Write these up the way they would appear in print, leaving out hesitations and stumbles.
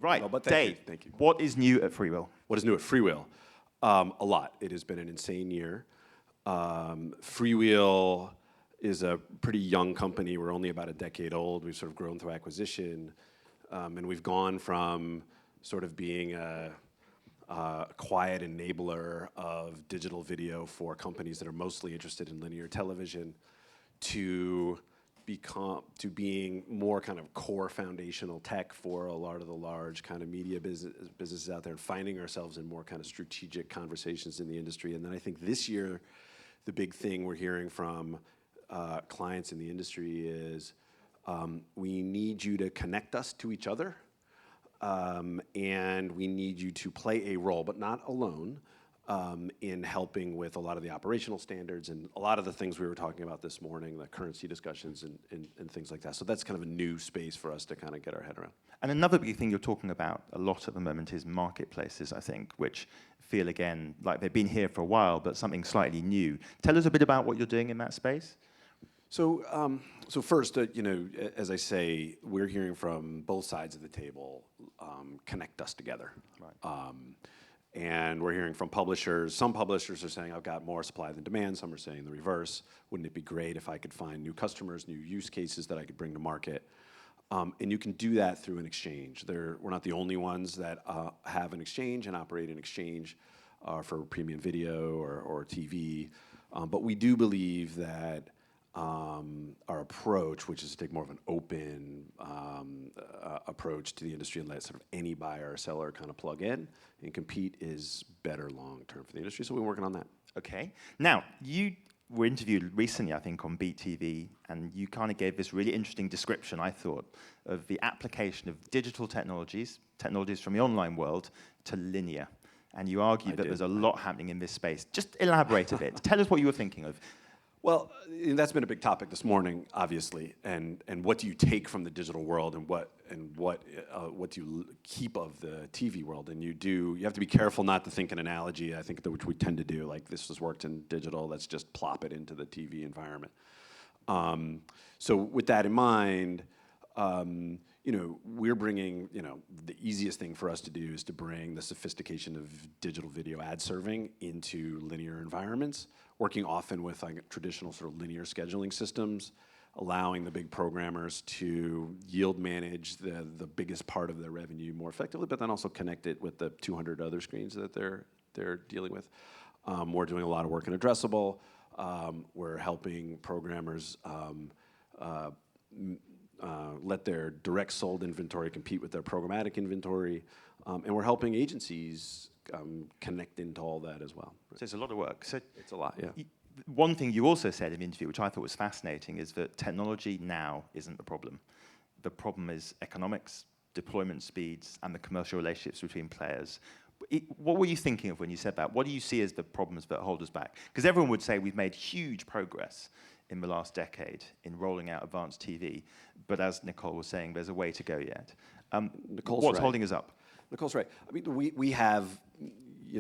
Right, Well, but Dave, thank you. what is new at FreeWheel? What is new at FreeWheel? A lot. It has been an insane year. FreeWheel is a pretty young company. We're only about a decade old. We've sort of grown through acquisition. And we've gone from sort of being a quiet enabler of digital video for companies that are mostly interested in linear television to being more kind of core foundational tech for a lot of the large kind of media businesses out there, and finding ourselves in more kind of strategic conversations in the industry. And then I think this year, the big thing we're hearing from clients in the industry is we need you to connect us to each other, and we need you to play a role, but not alone, in helping with a lot of the operational standards and a lot of the things we were talking about this morning, the currency discussions and things like that. So that's kind of a new space for us to kind of get our head around. And another big thing you're talking about a lot at the moment is marketplaces, I think, which feel, again, like they've been here for a while, but something slightly new. Tell us a bit about what you're doing in that space. So, first, as I say, we're hearing from both sides of the table, connect us together. Right. And we're hearing from publishers. Some publishers are saying, I've got more supply than demand. Some are saying the reverse. Wouldn't it be great if I could find new customers, new use cases that I could bring to market? And you can do that through an exchange. We're not the only ones that have an exchange and operate an exchange for premium video or TV. But we do believe that our approach, which is to take more of an open approach to the industry and let sort of any buyer or seller kind of plug in and compete, is better long term for the industry. So we're working on that. Okay. Now, you were interviewed recently, I think, on Beet TV, and you kind of gave this really interesting description, I thought, of the application of digital technologies from the online world to linear. And you argued that there's a lot happening in this space. Just elaborate a bit. Tell us what you were thinking of. Well, that's been a big topic this morning, obviously, and what do you take from the digital world, and what do you keep of the TV world? And you have to be careful not to think an analogy. I think that which we tend to do, like this has worked in digital, let's just plop it into the TV environment. So with that in mind, we're bringing, the easiest thing for us to do is to bring the sophistication of digital video ad serving into linear environments, working often with like traditional sort of linear scheduling systems, allowing the big programmers to yield manage the biggest part of their revenue more effectively, but then also connect it with the 200 other screens that they're dealing with. We're doing a lot of work in Addressable. We're helping programmers let their direct sold inventory compete with their programmatic inventory, and we're helping agencies connect into all that as well. So it's a lot of work. So it's a lot, yeah. One thing you also said in the interview, which I thought was fascinating, is that technology now isn't the problem. The problem is economics, deployment speeds, and the commercial relationships between players. What were you thinking of when you said that? What do you see as the problems that hold us back? Because everyone would say we've made huge progress in the last decade in rolling out advanced TV, but as Nicole was saying, there's a way to go yet. What's holding us up? Nicole's right. I mean, we have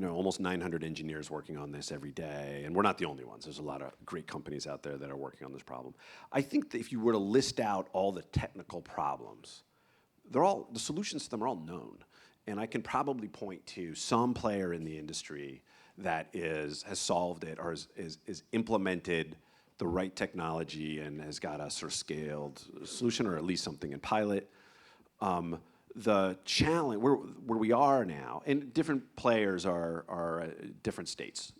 almost 900 engineers working on this every day, and we're not the only ones. There's a lot of great companies out there that are working on this problem. I think that if you were to list out all the technical problems, the solutions to them are all known, and I can probably point to some player in the industry that has solved it or is implemented the right technology and has got a sort of scaled solution, or at least something in pilot. The challenge, where we are now, and different players are at different states.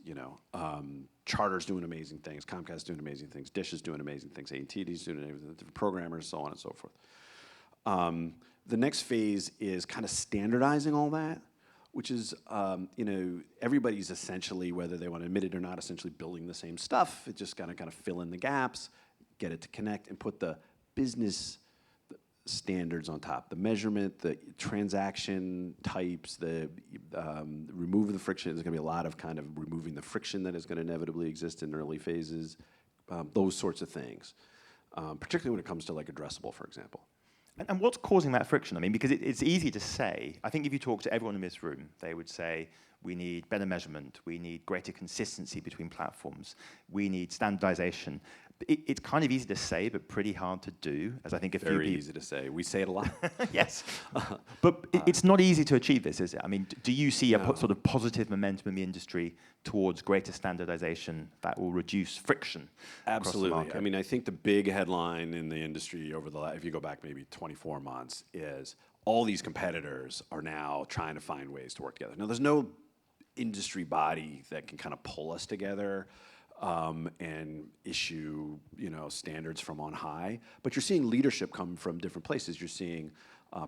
Charter's doing amazing things, Comcast doing amazing things, Dish is doing amazing things, AT&T's doing amazing things, different programmers, so on and so forth. The next phase is kind of standardizing all that, which is, everybody's essentially, whether they want to admit it or not, essentially building the same stuff. It's just gotta kind of fill in the gaps, get it to connect, and put the business standards on top. The measurement, the transaction types, the remove the friction. There's gonna be a lot of kind of removing the friction that is gonna inevitably exist in early phases. Those sorts of things, particularly when it comes to like Addressable, for example. And what's causing that friction? I mean, because it's easy to say. I think if you talk to everyone in this room, they would say, we need better measurement, we need greater consistency between platforms, we need standardization. It's kind of easy to say, but pretty hard to do, as I think a few Very people. easy to say. We say it a lot. Yes, but it's not easy to achieve this, is it? I mean, do you see a sort of positive momentum in the industry towards greater standardization that will reduce friction? Absolutely. Across the market? I mean, I think the big headline in the industry over if you go back maybe 24 months, is all these competitors are now trying to find ways to work together. Now, there's no industry body that can kind of pull us together and issue, standards from on high. But you're seeing leadership come from different places. You're seeing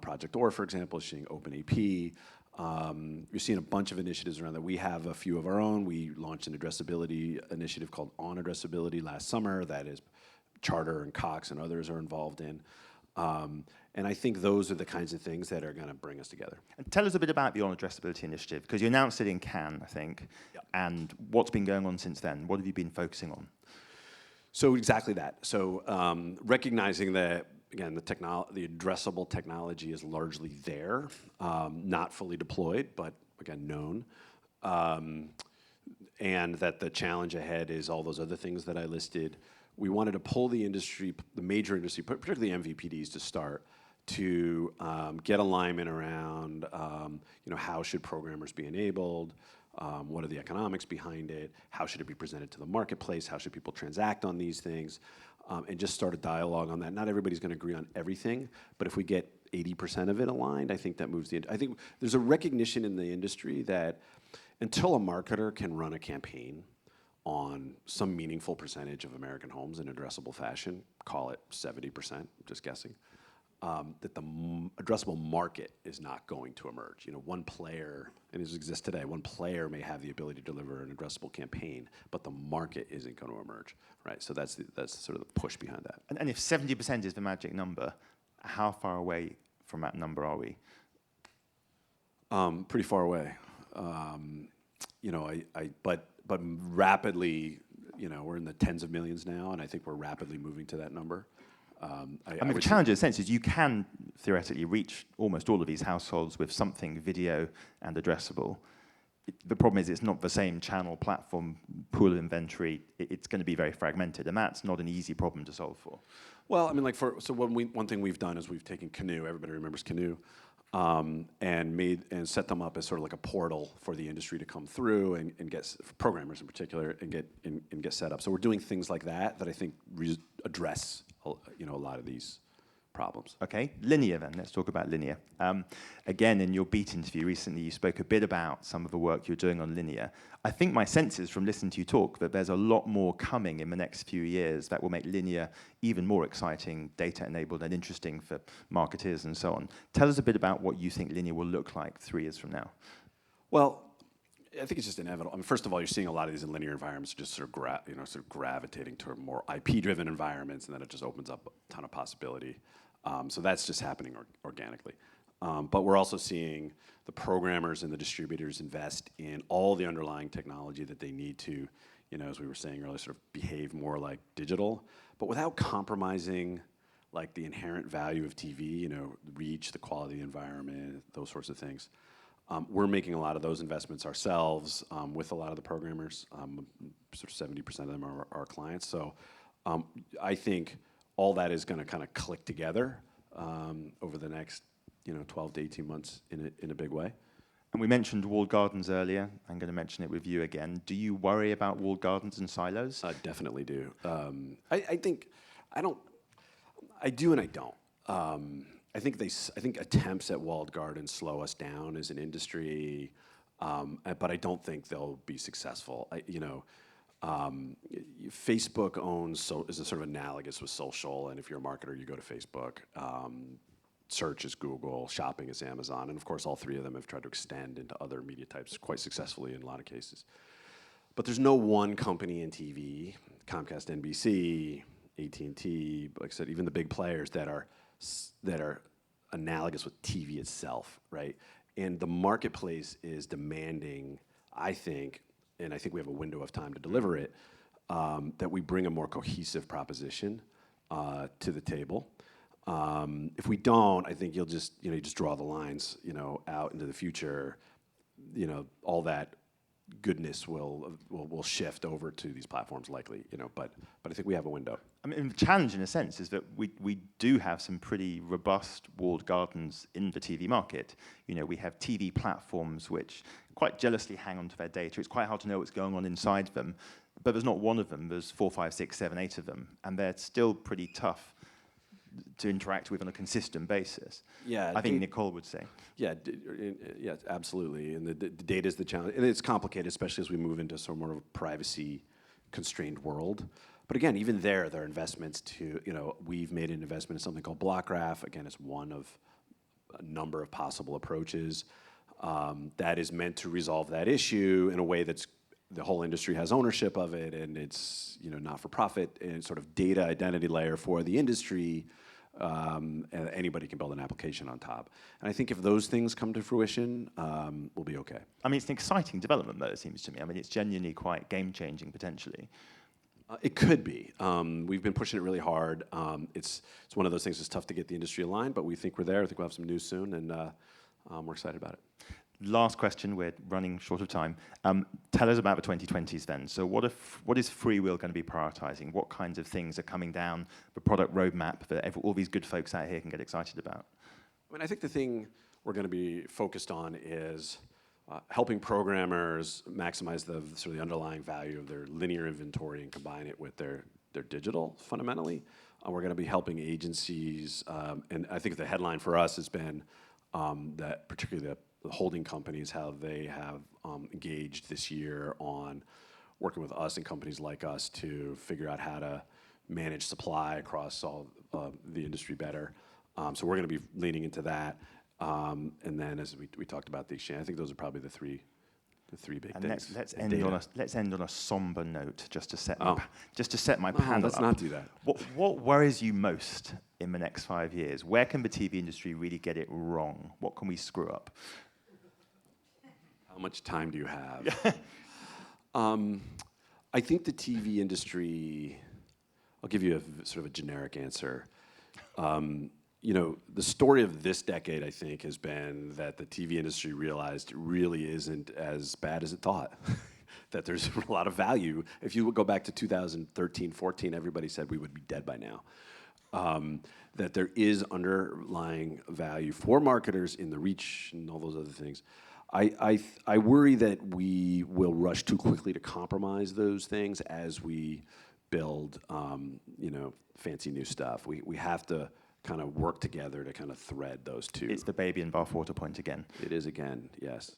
Project OR, for example. You're seeing OpenAP. You're seeing a bunch of initiatives around that. We have a few of our own. We launched an addressability initiative called On Addressability last summer. That is Charter and Cox and others are involved in. And I think those are the kinds of things that are going to bring us together. And tell us a bit about the On Addressability initiative, because you announced it in Cannes, I think. Yep. And what's been going on since then? What have you been focusing on? So exactly that. So recognizing that, again, the addressable technology is largely there, not fully deployed, but again, known. And that the challenge ahead is all those other things that I listed. We wanted to pull the industry, the major industry, particularly MVPDs, to start to get alignment around, how should programmers be enabled, what are the economics behind it, how should it be presented to the marketplace, how should people transact on these things, and just start a dialogue on that. Not everybody's going to agree on everything, but if we get 80% of it aligned, I think that moves I think there's a recognition in the industry that until a marketer can run a campaign on some meaningful percentage of American homes in addressable fashion, call it 70%, just guessing, that the addressable market is not going to emerge. One player, and this exists today, one player may have the ability to deliver an addressable campaign, but the market isn't going to emerge, right? So that's sort of the push behind that. And if 70% is the magic number, how far away from that number are we? Pretty far away. But rapidly, we're in the tens of millions now, and I think we're rapidly moving to that number. The challenge in a sense is you can theoretically reach almost all of these households with something video and addressable. The problem is it's not the same channel, platform, pool of inventory. It's going to be very fragmented, and that's not an easy problem to solve for. Well, I mean, one thing we've done is we've taken Canoe. Everybody remembers Canoe. And set them up as sort of like a portal for the industry to come through and get programmers in particular and get set up. So we're doing things like that I think address a lot of these problems. Okay, linear then. Let's talk about linear. Again, in your Beet interview recently, you spoke a bit about some of the work you're doing on linear. I think my sense is from listening to you talk that there's a lot more coming in the next few years that will make linear even more exciting, data-enabled and interesting for marketers and so on. Tell us a bit about what you think linear will look like 3 years from now. Well, I think it's just inevitable. I mean, first of all, you're seeing a lot of these in linear environments just sort of gravitating toward more IP-driven environments, and then it just opens up a ton of possibility. So that's just happening organically. But we're also seeing the programmers and the distributors invest in all the underlying technology that they need to, as we were saying earlier, sort of behave more like digital, but without compromising like the inherent value of TV, reach, the quality of the environment, those sorts of things. We're making a lot of those investments ourselves with a lot of the programmers. Sort of 70% of them are our clients. So I think all that is going to kind of click together over the next 12 to 18 months in a big way. And we mentioned walled gardens earlier. I'm going to mention it with you again. Do you worry about walled gardens and silos? I definitely do. I do and I don't. I think attempts at walled gardens slow us down as an industry, but I don't think they'll be successful. Facebook is a sort of analogous with social, and if you're a marketer, you go to Facebook. Search is Google, shopping is Amazon, and of course, all three of them have tried to extend into other media types quite successfully in a lot of cases. But there's no one company in TV, Comcast, NBC, AT&T, like I said, even the big players that are analogous with TV itself, right? And the marketplace is demanding, I think, and I think we have a window of time to deliver it, that we bring a more cohesive proposition to the table. If we don't, I think you just draw the lines, out into the future. All that goodness will shift over to these platforms likely, but I think we have a window. I mean, the challenge in a sense is that we do have some pretty robust walled gardens in the TV market. We have TV platforms which quite jealously hang on to their data. It's quite hard to know what's going on inside them, but there's not one of them. There's 4, 5, 6, 7, 8 of them, and they're still pretty tough to interact with on a consistent basis. Yeah, I think Nicole would say. Yeah, yeah, absolutely. And the data is the challenge, and it's complicated, especially as we move into sort of more of a privacy-constrained world. But again, even there are investments to, we've made an investment in something called block graph. Again, it's one of a number of possible approaches that is meant to resolve that issue in a way that's the whole industry has ownership of it, and it's not for profit and sort of data identity layer for the industry. And anybody can build an application on top. And I think if those things come to fruition, we'll be okay. I mean, it's an exciting development, though, it seems to me. I mean, it's genuinely quite game-changing, potentially. It could be. We've been pushing it really hard. It's one of those things that's tough to get the industry aligned, but we think we're there. I think we'll have some news soon, and we're excited about it. Last question, we're running short of time. Tell us about the 2020s then. So what is FreeWheel going to be prioritizing? What kinds of things are coming down the product roadmap that all these good folks out here can get excited about? I mean, I think the thing we're going to be focused on is helping programmers maximize the sort of the underlying value of their linear inventory and combine it with their digital, fundamentally. We're going to be helping agencies, and I think the headline for us has been that particularly the holding companies, how they have engaged this year on working with us and companies like us to figure out how to manage supply across all the industry better. So we're going to be leaning into that. And then as we talked about the exchange, I think those are probably the three big things. Let's end on a somber note just to set my No, panel let's up. not do that. What worries you most in the next 5 years? Where can the TV industry really get it wrong? What can we screw up? How much time do you have? I think the TV industry, I'll give you a sort of a generic answer. The story of this decade, I think, has been that the TV industry realized it really isn't as bad as it thought. That there's a lot of value. If you would go back to 2013, 14, everybody said we would be dead by now. That there is underlying value for marketers in the reach and all those other things. I worry that we will rush too quickly to compromise those things as we build, fancy new stuff. We have to kind of work together to kind of thread those two. It's the baby and bathwater point again. It is again, yes.